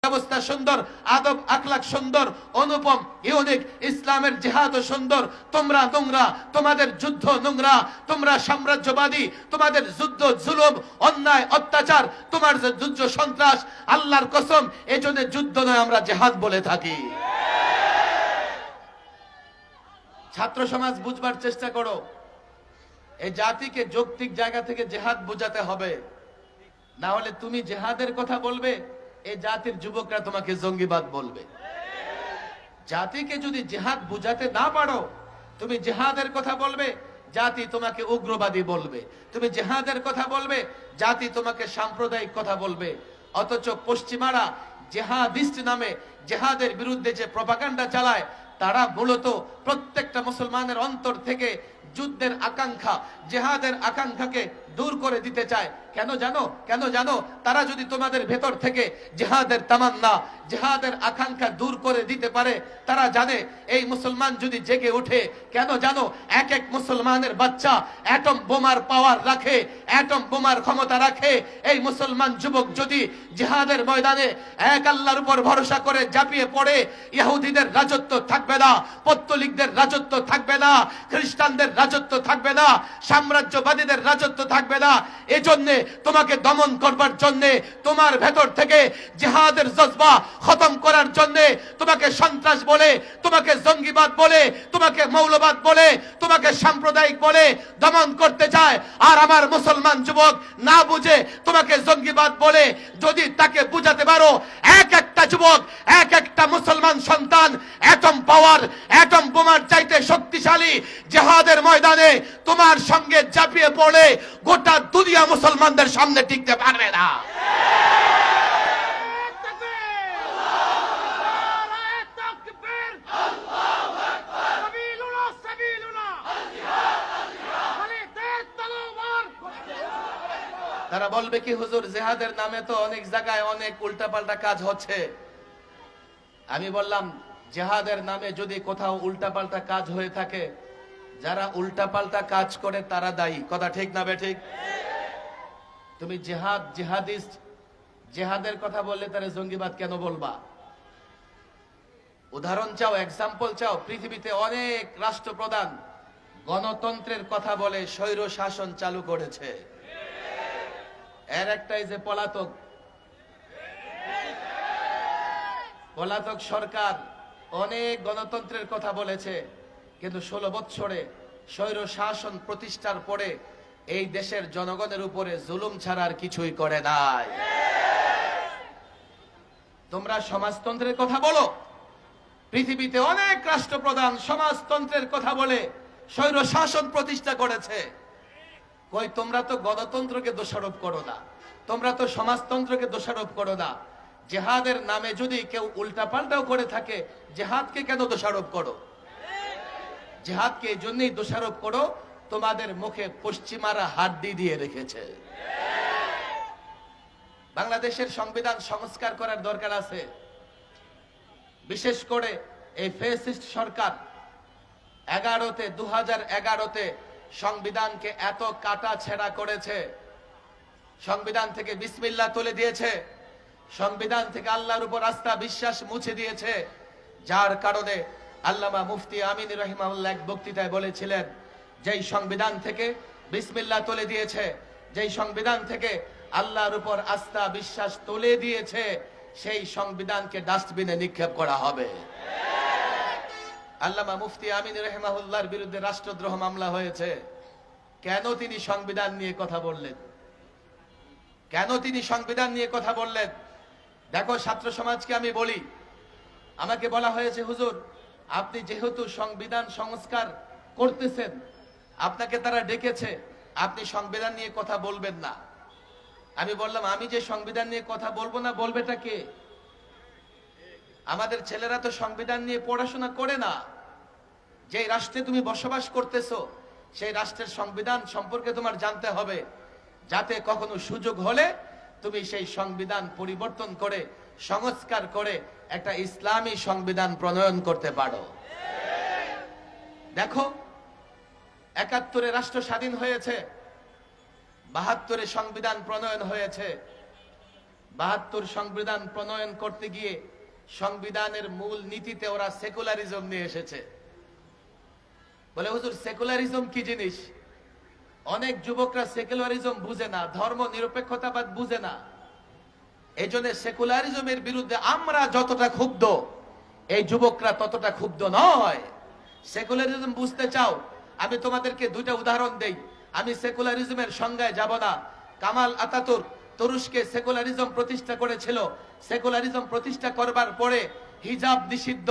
ব্যবস্থা সুন্দর, আদব আখলাক সুন্দর, অনুপম ইউনিক, ইসলামের জিহাদ সুন্দর। তোমরা নোংরা, তোমাদের যুদ্ধ নোংরা, তোমরা সাম্রাজ্যবাদী, তোমাদের যুদ্ধ জুলুম, অন্যায় অত্যাচার, তোমার যে যুদ্ধ সন্ত্রাস। আল্লাহর কসম, এজন্য যুদ্ধ নয়, আমরা জিহাদ বলে থাকি। ছাত্র সমাজ বুঝবার চেষ্টা করো, এই জাতিকে যৌক্তিক জায়গা থেকে জিহাদ বোঝাতে হবে, না হলে তুমি জিহাদের কথা বলবে, এই জাতির যুবকরা তোমাকে জঙ্গিবাদ বলবে। জাতিকে যদি জিহাদ বুঝাতে না পারো, তুমি জিহাদের কথা বলবে, জাতি তোমাকে উগ্রবাদী বলবে। তুমি জিহাদের কথা বলবে, জাতি তোমাকে সাম্প্রদায়িক কথা বলবে। অথচ পশ্চিমারা জিহাদিস্ট নামে জিহাদের বিরুদ্ধে যে প্রপাগান্ডা চালায়, তারা মূলত প্রত্যেকটা মুসলমানের অন্তর থেকে যুদ্ধের আকাঙ্ক্ষা, জিহাদের আকাঙ্ক্ষাকে দূর করে দিতে চায়। কেন জানো? কেন জানো? তারা যদি তোমাদের ভেতর থেকে জিহাদের তামান্না, জিহাদের আকাঙ্ক্ষা দূর করে দিতে পারে, তারা জানে এই মুসলমান যদি জেগে ওঠে, কেন জানো, এক এক মুসলমানের বাচ্চা অ্যাটম বোমার পাওয়ার রাখে, অ্যাটম বোমার ক্ষমতা রাখে। এই মুসলমান যুবক যদি জিহাদের ময়দানে এক আল্লাহর উপর ভরসা করে ঝাঁপিয়ে পড়ে, ইহুদিদের রাজত্ব থাকবে না, পৌত্তলিকদের রাজত্ব থাকবে না, খ্রিস্টানদের রাজত্ব থাকবে না, সাম্রাজ্যবাদীদের রাজত্ব থাকবে না। এজন্য তোমাকে দমন করবার জন্য, তোমার ভেতর থেকে জিহাদের জজবা খতম করার জন্য তোমাকে সন্ত্রাস বলে, তোমাকে জঙ্গিবাদ বলে, তোমাকে মৌলবাদ বলে, তোমাকে সাম্প্রদায়িক বলে দমন করতে চায়। আর আমার মুসলমান যুবক না বুঝে তোমাকে জঙ্গিবাদ বলে, যদি তাকে বুঝাতে পারো, এক একটা যুবক, এক একটা মুসলমান সন্তান অ্যাটম পাওয়ার, অ্যাটম বোমার চাইতে শক্তিশালী, জিহাদের ময়দানে তোমার সঙ্গে ঝাঁপিয়ে পড়ে গোটা দুনিয়া মুসলমানদের সামনে টিকতে পারবে না। তারা বলবে কি, হুজুর জিহাদের নামে তো অনেক জায়গায় অনেক উল্টাপাল্টা কাজ হচ্ছে। আমি বললাম, জিহাদের নামে যদি কোথাও উল্টাপাল্টা কাজ হয়ে থাকে, যারা উল্টাপাল্টা কাজ করে তারা দায়ী। কথা ঠিক না বেঠিক? তুমি জিহাদ, জিহাদিস্ট, জিহাদের কথা বললে তারা জঙ্গিবাদ কেন বলবা? উদাহরণ চাও, এক্সাম্পল চাও? পৃথিবীতে অনেক রাষ্ট্রপ্রধান গণতন্ত্রের কথা বলে স্বৈর শাসন চালু করেছে। এর একটাই যে পলাতক সরকার অনেক গণতন্ত্রের কথা বলেছে, কিন্তু 16 বছরে স্বৈর শাসন প্রতিষ্ঠার পরে এই দেশের জনগণের উপরে জুলুম ছাড়ার কিছুই করে নাই। তোমরা সমাজতন্ত্রের কথা বলো, পৃথিবীতে অনেক রাষ্ট্রপ্রধান সমাজতন্ত্রের কথা বলে স্বৈর শাসন প্রতিষ্ঠা করেছে। কই, তোমরা তো গণতন্ত্রকে দোষারোপ করো না, তোমরা তো সমাজতন্ত্রকে দোষারোপ করো না। জিহাদের নামে যদি কেউ উল্টাপাল্টাও করে থাকে, জিহাদকে কেন দোষারোপ করো? জিহাদকে এই জন্যই দোষারোপ করো, তোমাদের মুখে পশ্চিমারা হাড্ডি দিয়ে রেখেছে। বাংলাদেশের সংবিধান সংস্কার করার দরকার আছে। বিশেষ করে এই ফ্যাসিস্ট সরকার 2011-তে সংবিধানকে এত কাটা ছেঁড়া করেছে, সংবিধান থেকে বিসমিল্লাহ তুলে দিয়েছে, সংবিধান থেকে আল্লাহর উপর আস্থা বিশ্বাস মুছে দিয়েছে। যার কারণে আল্লামা মুফতি আমিন রাহিমাহুল্লাহ এক বক্তৃতায় বলেছিলেন, যেই সংবিধান থেকে বিসমিল্লাহ তুলে দিয়েছে, যেই সংবিধান থেকে আল্লাহর উপর আস্থা বিশ্বাস তুলে দিয়েছে, সেই সংবিধানকে ডাস্টবিনে নিক্ষেপ করা হবে। আল্লামা মুফতি আমিন রাহিমাহুল্লাহর বিরুদ্ধে রাষ্ট্রদ্রোহ মামলা হয়েছে। কেন তিনি সংবিধান নিয়ে কথা বললেন? কেন তিনি সংবিধান নিয়ে কথা বললেন? দেখো, ছাত্র সমাজকে আমি বলি, আমাকে বলা হয়েছে, হুজুর আপনি যেহেতু সংবিধান সংস্কার করতেছেন, আপনাকে তারা ডেকেছে, আপনি সংবিধান নিয়ে কথা বলবেন না। আমি বললাম, আমি যে সংবিধান নিয়ে কথা বলবো না, বলবেটা কে? আমাদের ছেলেরা তো সংবিধান নিয়ে পড়াশোনা করে না। যে রাষ্ট্রে তুমি বসবাস করতেছো, সেই রাষ্ট্রের সংবিধান সম্পর্কে তোমার জানতে হবে, যাতে কখনো সুযোগ হলে তুমি সেই সংবিধান পরিবর্তন করে, সংস্কার করে একটা ইসলামী সংবিধান প্রণয়ন করতে পারো। দেখো, 71-এ রাষ্ট্র স্বাধীন হয়েছে, 72-এ সংবিধান প্রণয়ন হয়েছে। 72 সংবিধান প্রণয়ন করতে গিয়ে সংবিধানের মূল নীতিতে ওরা সেকুলারিজম নিয়ে এসেছে। বলে হুজুর সেকুলারিজম কি জিনিস? অনেক যুবকরা সেকুলারিজম বুঝে না, ধর্ম নিরপেক্ষতাবাদ বুঝে না। এই জন্য সেকুলারিজমের বিরুদ্ধে আমরা যতটা ক্ষুব্ধ, এই যুবকরা ততটা ক্ষুব্ধ নয়। সেকুলারিজম বুঝতে চাও, আমি তোমাদেরকে দুইটা উদাহরণ দেই। আমি সেকুলারিজমের সংজ্ঞায় যাব না। কামাল আতাতুর্ক তুরস্কে সেকুলারিজম প্রতিষ্ঠা করেছিল। সেকুলারিজম প্রতিষ্ঠা করবার পরে হিজাব নিষিদ্ধ,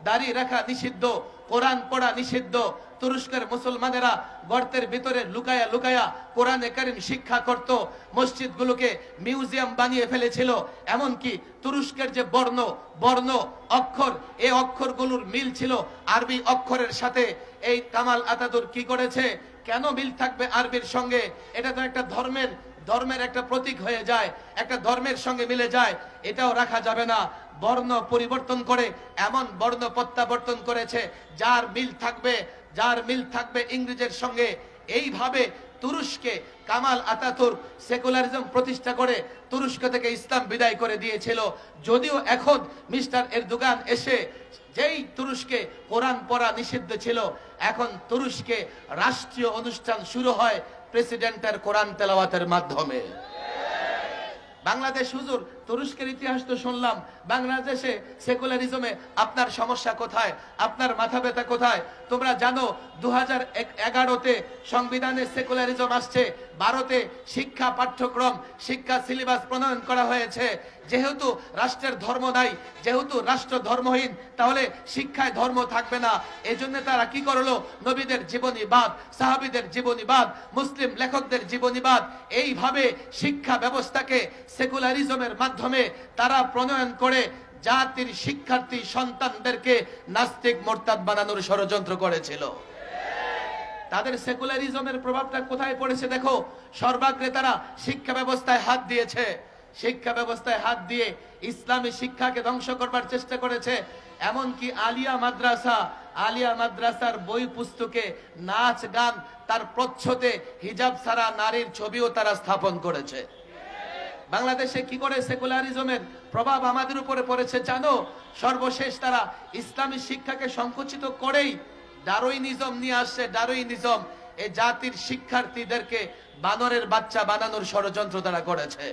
দাড়ি রাখা নিষিদ্ধ, কোরআন পড়া নিষিদ্ধ। তুরস্কের মুসলমানেরা গর্তের ভিতরে লুকায়া লুকায়া কোরআনে কারীম শিক্ষা করত। মসজিদগুলোকে মিউজিয়াম বানিয়ে ফেলেছিল। এমনকি তুরস্কের যে বর্ণ বর্ণ অক্ষর, এই অক্ষরগুলোর মিল ছিল আরবি অক্ষরের সাথে। এই কামাল আতাতুর্ক কি করেছে? কেন মিল থাকবে আরবির সঙ্গে? এটা তো একটা ধর্মের একটা প্রতীক হয়ে যায়, একটা ধর্মের সঙ্গে মিলে যায়, এটাও রাখা যাবে না। বর্ণ পরিবর্তন করে এমন বর্ণ প্রত্যাবর্তন করেছে যার মিল থাকবে ইংরেজের সঙ্গে। এইভাবে তুরস্কে কামাল আতাতুর্ক সেকুলারিজম প্রতিষ্ঠা করে তুরস্ক থেকে ইসলাম বিদায় করে দিয়েছিল। যদিও এখন মিস্টার এরদোগান এসে, যেই তুরস্কে কোরআন পড়া নিষিদ্ধ ছিল, এখন তুরস্কে রাষ্ট্রীয় অনুষ্ঠান শুরু হয় প্রেসিডেন্টের কোরআন তেলাওয়াতের মাধ্যমে। বাংলাদেশ হুজুর তুরস্কের ইতিহাস তো শুনলাম, বাংলাদেশে সেকুলারিজমে আপনার সমস্যা কোথায়? আপনার মাথা ব্যথা কোথায়? তোমরা জানো 2011-তে সংবিধানে সেকুলারিজম আসছে। 12-তে শিক্ষা পাঠ্যক্রম, শিক্ষা সিলেবাস প্রণয়ন করা হয়েছে। যেহেতু রাষ্ট্রের ধর্ম নাই, যেহেতু রাষ্ট্র ধর্মহীন, তাহলে শিক্ষায় ধর্ম থাকবে না। এজন্য তারা কি করলো? নবীদের জীবনীবাদ, সাহাবীদের জীবনীবাদ, মুসলিম লেখকদের জীবনীবাদ, এইভাবে শিক্ষা ব্যবস্থাকে সেকুলারিজমের মাধ্যমে তারা প্রণয়ন করে জাতির শিক্ষার্থী সন্তানদেরকে নাস্তিক মোরতাদ বানানোর ষড়যন্ত্র করেছিল। তাদের সেকুলারিজমের প্রভাবটা কোথায় পড়েছে দেখো। সর্বাগ্রে তারা শিক্ষা ব্যবস্থায় হাত দিয়েছে। শিক্ষা ব্যবস্থায় হাত দিয়ে ইসলামী শিক্ষাকে ধ্বংস করবার চেষ্টা করেছে। এমনকি আলিয়া মাদ্রাসার বই পুস্তকে নাচ গান, তার প্রচ্ছদে হিজাব ছাড়া নারীর ছবিও তারা স্থাপন করেছে। বাংলাদেশে কি করে সেকুলারিজমের প্রভাব আমাদের উপরে পড়েছে জানো? সর্বশেষ তারা ইসলামী শিক্ষাকে সংকুচিত করেই ডারউইনিজম নিয়ে আসছে। ডারউইনিজম এই জাতির শিক্ষার্থীদেরকে বানরের বাচ্চা বানানোর ষড়যন্ত্র তারা করেছে।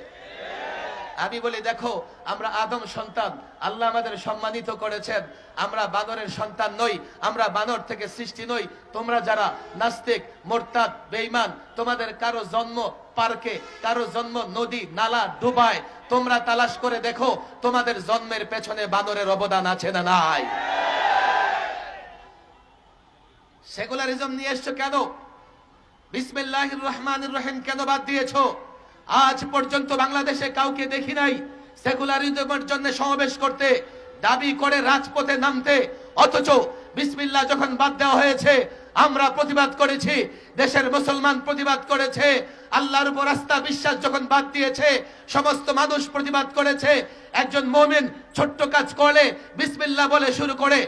আমি বলি দেখো, আমরা আদম সন্তান, আল্লাহ আমাদের সম্মানিত করেছেন। আমরা বানরের সন্তান নই, আমরা বানর থেকে সৃষ্টি নই। তোমরা যারা নাস্তিক, মোরতাদ, বেঈমান, তোমাদের কারো জন্ম পার্কে, কারো জন্ম নদী নালা ডুবায়, তোমরা তালাশ করে দেখো তোমাদের জন্মের পেছনে বানরের অবদান আছে না নাই? সেকুলারিজম নিয়ে এসছো কেন? বিসমিল্লাহির রহমানির রহিম কেন বাদ দিয়েছো? আজ পর্যন্ত বাংলাদেশে কাউকে দেখি নাই সেকুলারিজমের জন্য সমাবেশ করতে, দাবি করে রাজপথে নামতে। অথচ বিসমিল্লাহ যখন বাদ দেওয়া হয়েছে, আমরা প্রতিবাদ করেছি, দেশের মুসলমান প্রতিবাদ করেছে। আল্লাহর উপর আস্থা বিশ্বাস যখন বাদ দিয়েছে, সমস্ত মানুষ প্রতিবাদ করেছে। একজন মুমিন ছোট্ট কাজ করলে বিসমিল্লাহ বলে শুরু করে,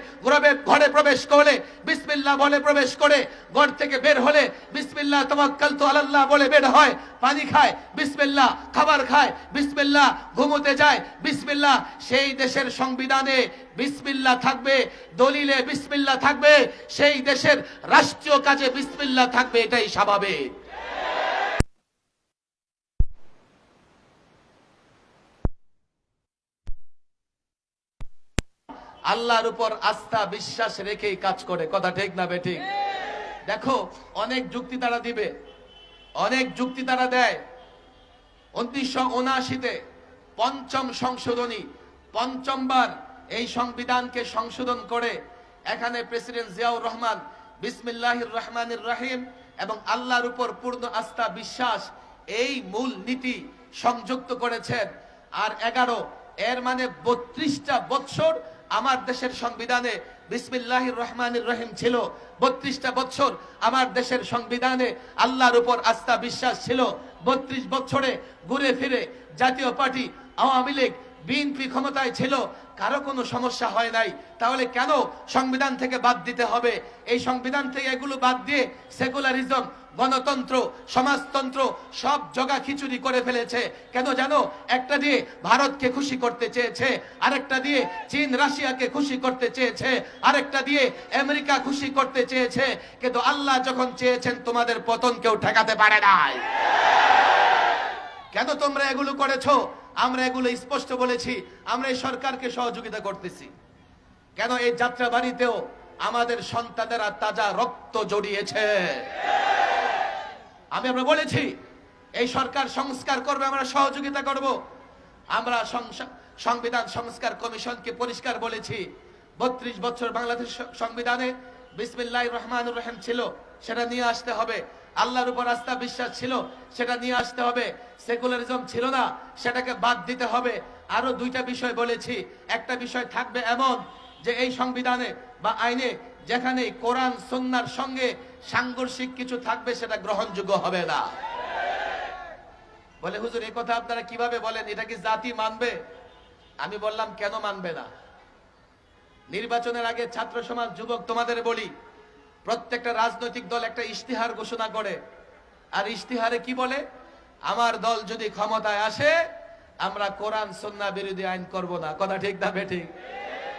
ঘরে প্রবেশ করলে বিসমিল্লাহ বলে প্রবেশ করে, ঘর থেকে বের হলে বিসমিল্লাহ তাওয়াক্কালতু আলাল্লাহ বলে বের হয়। পানি খায় বিসমিল্লাহ, খাবার খায় বিসমিল্লাহ, ঘুমোতে যায় বিসমিল্লাহ। সেই দেশের সংবিধানে বিসমিল্লাহ থাকবে, দলিলে বিসমিল্লাহ থাকবে, সেই দেশের রাষ্ট্রীয় কাজে বিসমিল্লাহ থাকবে, এটাই স্বাভাবিক। আল্লাহর উপর আস্থা বিশ্বাস রেখেই কাজ করে, কথা ঠিক না বেঠিক? দেখো অনেক যুক্তি তারা দিবে, অনেক যুক্তি তারা দেয়। 1979-তে পঞ্চম সংশোধনী, পঞ্চমবার এই সংবিধানকে সংশোধন করে এখানে প্রেসিডেন্ট জিয়াউর রহমান বিসমিল্লাহির রহমানির রহিম এবং আল্লাহর উপর পূর্ণ আস্থা বিশ্বাস, এই মূল নীতি সংযুক্ত করেছেন। আর 11, এর মানে 32টা বছর আমার দেশের সংবিধানে বিসমিল্লাহির রহমানির রহিম ছিল। 32টা বছর আমার দেশের সংবিধানে আল্লাহর উপর আস্থা বিশ্বাস ছিল। 32 বছরে ঘুরে ফিরে জাতীয় পার্টি, আওয়ামী লীগ, বিএনপি ক্ষমতায় ছিল, কারো কোনো সমস্যা হয় নাই, তাহলে কেন সংবিধান থেকে বাদ দিতে হবে? এই সংবিধান থেকে এগুলো বাদ দিয়ে সেকুলারিজম, গণতন্ত্র, সমাজতন্ত্র সব জগা খিচুড়ি করে ফেলেছে। কেন জানো? একটা দিয়ে ভারতকে খুশি করতে চেয়েছে, আরেকটা দিয়ে চীন রাশিয়াকে খুশি করতে চেয়েছে, আরেকটা দিয়ে আমেরিকা খুশি করতে চেয়েছে। কিন্তু আল্লাহ যখন চেয়েছেন তোমাদের পতন কেউ ঠেকাতে পারে নাই। কেন তোমরা এগুলো করেছো? আমরা এগুলো স্পষ্ট বলেছি, আমরা এই সরকারকে সহযোগিতা করতেছি। কেন? এই যাত্রা বাড়িতেও আমাদের সন্তানেরা তাজা রক্ত জড়িয়েছে। আমরা বলেছি এই সরকার সংস্কার করবে, আমরা সহযোগিতা করব। আমরা সংবিধান সংস্কার কমিশনকে পরিষ্কার বলেছি, 32 বছর বাংলাদেশ সংবিধানে বিসমিল্লাহির রহমানির রহিম ছিল, সেটা নিয়ে আসতে হবে। আল্লাহর উপর আস্থা বিশ্বাস ছিল, সেটা নিয়ে আসতে হবে। সেকুলারিজম ছিল না, সেটাকে বাদ দিতে হবে। আরো 2টা বিষয় বলেছি। একটা বিষয় থাকবে এমন যে এই সংবিধানে বা আইনে যেখানে কোরআন সুন্নাহর সঙ্গে সাংঘর্ষিক কিছু থাকবে সেটা গ্রহণযোগ্য হবে না। বলে হুজুর এই কথা আপনারা কিভাবে বলেন? এটা কি জাতি মানবে? আমি বললাম কেন মানবে না? নির্বাচনের আগে ছাত্র সমাজ, যুবক তোমাদের বলি, প্রত্যেকটা রাজনৈতিক দল একটা ইশতিহার ঘোষণা করে, আর ইশতিহারে কি বলে? আমার দল যদি ক্ষমতায় আসে আমরা কোরআন সুন্নাহ বিরোধী আইন করব না। কথা ঠিক না বেঠিক?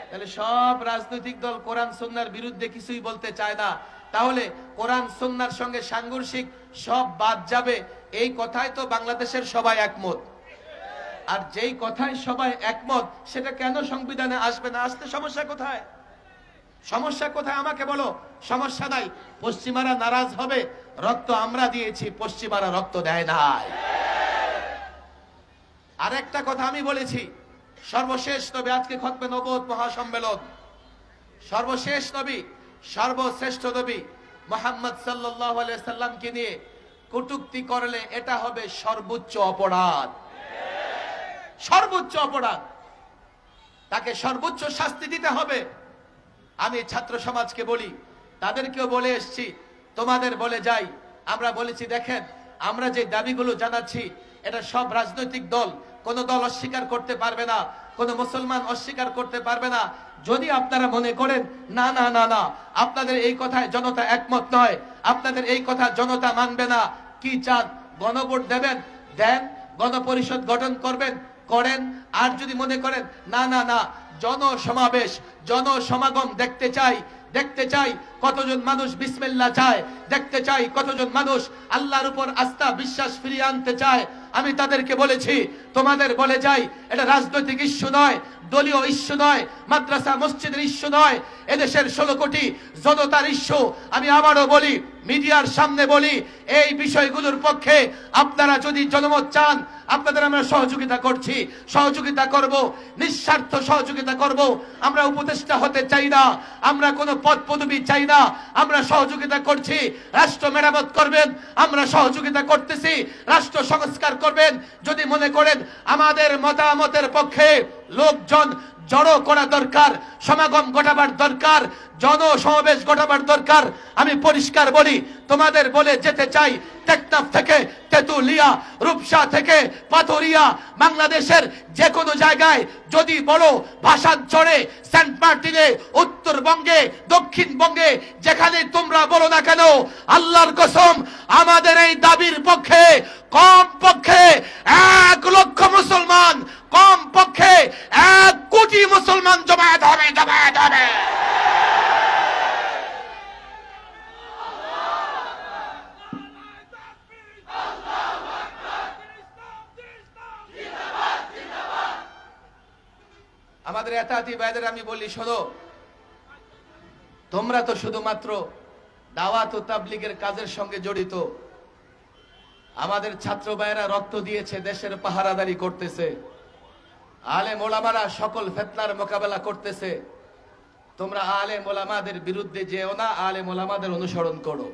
তাহলে সব রাজনৈতিক দল কোরআন সুন্নাহর বিরুদ্ধে কিছুই বলতে চায় না। তাহলে কোরআন সুন্নাহর সঙ্গে সাংঘর্ষিক সব বাদ যাবে, এই কথাই তো বাংলাদেশের সবাই একমত। আর যেই কথায় সবাই একমত সেটা কেন সংবিধানে আসবে না? আসতে সমস্যা কোথায়? সমস্যা কোথায় আমাকে বলো। সমস্যা নাই, পশ্চিমারা নারাজ হবে, রক্ত আমরা দিয়েছি, পশ্চিমারা রক্ত দেয় নাই। আর একটা কথা আমি বলেছি, সর্বশেষ নবী, আজকে খতমে নবুয়ত মহাসম্মেলন, সর্বশেষ নবী, সর্বশ্রেষ্ঠ নবী মুহাম্মদ সাল্লাল্লাহু আলাইহি সাল্লামকে নিয়ে কটূক্তি করলে এটা হবে সর্বোচ্চ অপরাধ। সর্বোচ্চ অপরাধ, তাকে সর্বোচ্চ শাস্তি দিতে হবে। আমি ছাত্র সমাজকে বলি, তাদেরকেও বলে এসছি, তোমাদের বলে যাই। আমরা বলেছি দেখেন, আমরা যে দাবিগুলো জানাচ্ছি এটা সব রাজনৈতিক দল, কোন দল অস্বীকার করতে পারবে না, কোন মুসলমান অস্বীকার করতে পারবে না। যদি আপনারা মনে করেন না না না না আপনাদের এই কথায় জনতা একমত নয়, আপনাদের এই কথা জনতা মানবে না, কি চান? গণভোট দেবেন, দেন। গণপরিষদ গঠন করবেন, করেন। আর যদি মনে করেন না না না জনসমাবেশ, জনসমাগম দেখতে চাই, দেখতে চাই কতজন মানুষ বিসমিল্লাহ চায়, দেখতে চাই কতজন মানুষ আল্লাহর উপর আস্থা বিশ্বাস ফিরিয়ে আনতে চায়, আমি তাদেরকে বলেছি, তোমাদের বলে যাই, এটা রাজনৈতিক ইস্যু নয়, দলীয় ইস্যু নয়, মাদ্রাসা মসজিদের ইস্যু নয়, এদেশের 16 কোটি জনতার ইস্যু। আমি আবারও বলি, মিডিয়ার সামনে বলি, এই বিষয়গুলোর পক্ষে আপনারা যদি জনমত চান, আপনাদের আমরা সহযোগিতা করছি, সহযোগিতা করব, নিঃস্বার্থ সহযোগিতা করব। আমরা উপদেষ্টা হতে চাই না, আমরা কোনো পদ পদবি চাই না, আমরা সহযোগিতা করছি। রাষ্ট্র মেরামত করবেন, আমরা সহযোগিতা করতেছি। রাষ্ট্র সংস্কার করবেন, যদি মনে করেন আমাদের মতামতের পক্ষে লোকজন জড়ো করা দরকার, সমাগম ঘটাবার দরকার, জনসমাবেশ ঘটাবার দরকার, আমি পরিষ্কার বলি, তোমাদের বলে যেতে চাই, টেকনাফ থেকে তেতুলিয়া, রূপসা থেকে পাথরিয়া, বাংলাদেশের যে কোনো জায়গায় যদি বড় ভাষাঞ্চলে, সেন্ট মার্টিনে, উত্তরবঙ্গে, দক্ষিণবঙ্গে, যেখানে তোমরা বলো না কেন, আল্লাহর কসম আমাদের এই দাবির পক্ষে কম পক্ষে 1 লক্ষ মুসলমান, কম পক্ষে 1 কোটি মুসলমান জমায়েত হবে, জমায়েত হবে। আমাদের এতাতি ভাইদের আমি বলি, শোনো, তোমরা তো শুধুমাত্র দাওয়াত ও তাবলীগের কাজের সঙ্গে জড়িত। আমাদের ছাত্র ভাইয়েরা রক্ত দিয়েছে, দেশের পাহারাদারি করতেছে, আলেম ওলামারা সকল ফিতনার মোকাবেলা করতেছে। তোমরা আলেম ওলামাদের বিরুদ্ধে যেও না, আলেম ওলামাদের অনুসরণ করো,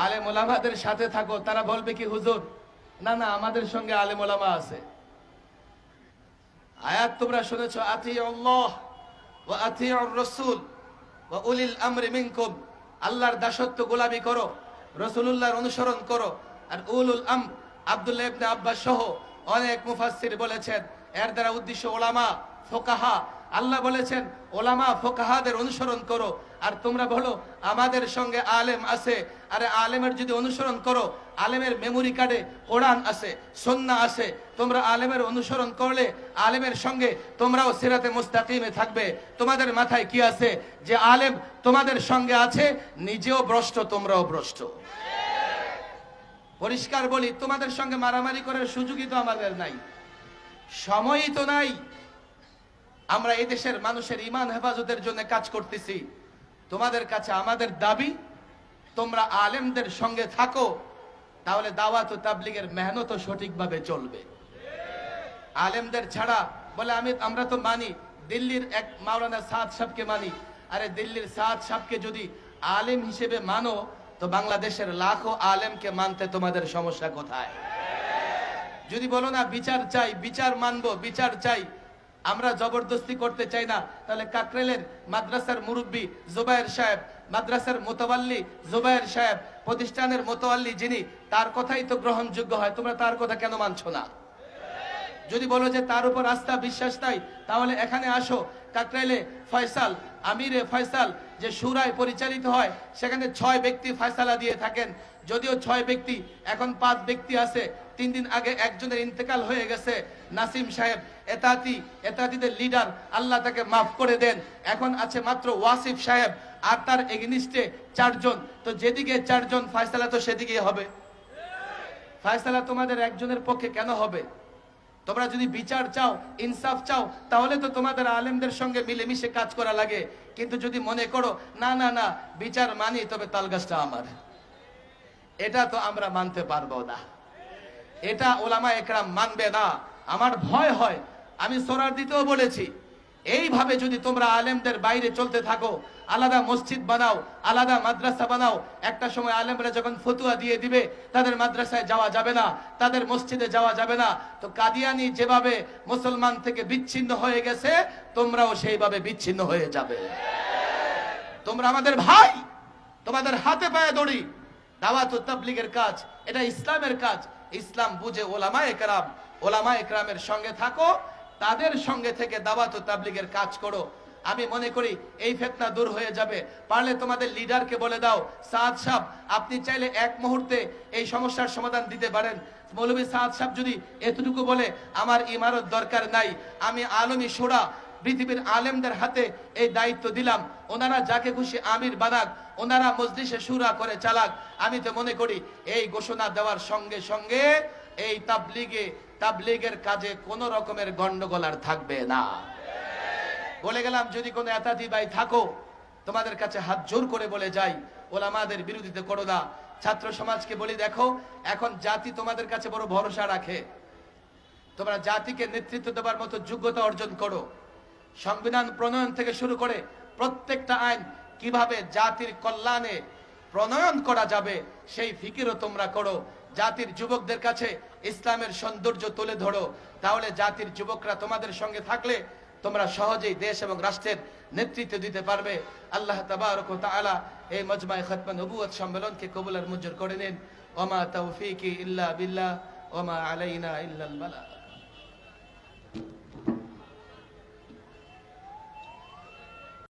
আলেম ওলামাদের সাথে থাকো। তারা বলবে কি হুজুর, না না আমাদের সঙ্গে আলেম ওলামা আছে। আয়াত তোমরা শুনেছো, আতিউল্লাহ ওয়া আতিউর রাসূল ওয়া উলিল আমরি মিনকুম। আল্লাহর দাসত্ব গোলামি করো, রাসূলুল্লাহর অনুসরণ করো। আর উলুল আমর, আব্দুল্লাহ ইবনে আব্বাস সহ অনেক মুফাসসির বলেছেন এর দ্বারা উদ্দেশ্য ওলামা ফোকাহা। আল্লাহ বলেছেন ওলামা ফোকাহাদের অনুসরণ করো। আর তোমরা বলো আমাদের সঙ্গে আলেম আছে। আরে আলেমের যদি অনুসরণ করো, আলেমের মেমোরি কার্ডে কোরআন আছে, সুন্নাহ আছে, তোমরা আলেমের অনুসরণ করলে আলেমের সঙ্গে তোমরাও সিরাতে মুস্তাকিমে থাকবে। তোমাদের মাথায় কি আছে যে আলেম তোমাদের সঙ্গে আছে, নিজেও ভ্রষ্ট তোমরাও ভ্রষ্ট। পরিষ্কার বলি, তোমাদের সঙ্গে মারামারি করার সুযোগই তো আমাদের নাই, সময়ই তো নাই। আমরা এই দেশের মানুষের ঈমান হেফাজতের জন্য কাজ করতেছি। তোমাদের কাছে আমাদের দাবি, তোমরা আলেমদের সঙ্গে থাকো, তাহলে দাওয়াত ও তাবলীগের মেহনত সঠিকভাবে চলবে। আলেমদের ছাড়া বলে আমরা তো মানি দিল্লির এক মাওলানা সাদ সাহেবকে মানি। আরে দিল্লির সাদ সাহেবকে যদি আলেম হিসেবে মানো, তো বাংলাদেশের লাখো আলেমকে মানতে তোমাদের সমস্যা কোথায়? যদি বলো না বিচার চাই, বিচার মানবো, বিচার চাই, আমরা জবরদস্তি করতে চাই না, তাহলে কাকরেলের মাদ্রাসার মুরব্বী জুবায়ের সাহেব, মাদ্রাসার মোতাওয়াল্লি জুবায়ের সাহেব, প্রতিষ্ঠানের মোতাওয়াল্লি যিনি, তার কথাই তো গ্রহণযোগ্য হয়, তোমরা তার কথা কেন মানছো না? যদি বলো যে তার উপর আস্থা বিশ্বাস নাই, তাহলে এখানে আসো, কাকরাইলে ফয়সাল, আমিরে ফয়সাল যে শুরায় পরিচালিত হয়, সেখানে 6 ব্যক্তি ফয়সালা দিয়ে থাকেন। যদিও 6 ব্যক্তি, এখন 5 ব্যক্তি আছে। 3 দিন আগে একজনের ইন্তেকাল হয়ে গেছে, নাসিম সাহেব, এতাতিদের লিডার, আল্লাহ তাকে মাফ করে দেন। এখন আছে মাত্র ওয়াসিফ সাহেব, আর তার এগেনিস্টে 4 জন। তো যেদিকে 4 জন ফয়সালা, তো সেদিকেই হবে। ফয়সালা তোমাদের একজনের পক্ষে কেন হবে? তোমরা যদি বিচার চাও, ইনসাফ চাও, তাহলে তো তোমাদের আলেমদের সঙ্গে মিলেমিশে কাজ করা লাগে। কিন্তু যদি মনে করো না না না বিচার মানি, তবে তালগাছটা আমার, এটা তো আমরা মানতে পারবো না, এটা ওলামা একরাম মানবে না। আমার ভয় হয়, আমি সোরার দিতেও বলেছি, এইভাবে যদি তোমরা আলেমদের বাইরে চলতে থাকো, আলাদা মসজিদ বানাও, আলাদা মাদ্রাসা বানাও, একটা সময় আলেমরা যখন ফতুয়া দিয়ে দিবে তাদের মাদ্রাসায় যাওয়া যাবে না, তাদের মসজিদে যাওয়া যাবে না, তো কাদিয়ানি যেভাবে মুসলমান থেকে বিচ্ছিন্ন হয়ে গেছে, তোমরাও সেইভাবে বিচ্ছিন্ন হয়ে যাবে। তোমরা আমাদের ভাই, তোমাদের হাতে পায়ে দড়ি। দাওয়াত ও তাবলীগের কাজ এটা ইসলামের কাজ। ইসলাম বুঝে ওলামা একরামের সঙ্গে থাকো, তাদের সঙ্গে থেকে দাওয়াত ও তাবলীগের কাজ করো। আমি মনে করি এই ফিতনা দূর হয়ে যাবে। পারলে তোমাদের লিডারকে বলে দাও, সাদ সাহেব আপনি চাইলে এক মুহূর্তে এই সমস্যার সমাধান দিতে পারেন। মৌলভী সাদ সাহেব যদি এতটুকু বলে, আমার ইমারত দরকার নাই, আমি আলমী শোরা পৃথিবীর আলেমদের হাতে এই দায়িত্ব দিলাম, ওনারা যাকে খুশি আমির বানাক, ওনারা মজলিসে শুরা করে চালাক, আমি তো মনে করি এই ঘোষণা দেওয়ার সঙ্গে সঙ্গে এই তাবলীগের কাজে কোন রকমের গন্ডগোল আর থাকবে না। বলে গেলাম, যদি কোনো এতাতি ভাই থাকো, তোমাদের কাছে হাত জোর করে বলে যাই, ওলামাদের বিরোধিতা করো না। ছাত্র সমাজকে বলি, দেখো এখন জাতি তোমাদের কাছে বড় ভরসা রাখে, তোমরা জাতিকে নেতৃত্ব দেওয়ার মতো যোগ্যতা অর্জন করো। সংবিধান প্রণয়ন থেকে শুরু করে প্রত্যেকটা আইন কিভাবে জাতির কল্যাণে প্রণয়ন করা যাবে, সেই ফিকিরও তোমরা করো। জাতির যুবকদের কাছে ইসলামের সৌন্দর্য তুলে ধরো, তাহলে জাতির যুবকরা তোমাদের সঙ্গে থাকলে তোমরা সহজেই দেশ এবং রাষ্ট্রের নেতৃত্ব দিতে পারবে। আল্লাহ তাবারক ওয়া তাআলা এই মজমায়ে খতমে নবুয়ত সম্মেলনকে কবুল আর মঞ্জুর করে নিন। ওয়া মা তাওফীকি ইল্লা বিল্লাহ ওয়া মা আলাইনা ইল্লাল বালাগ।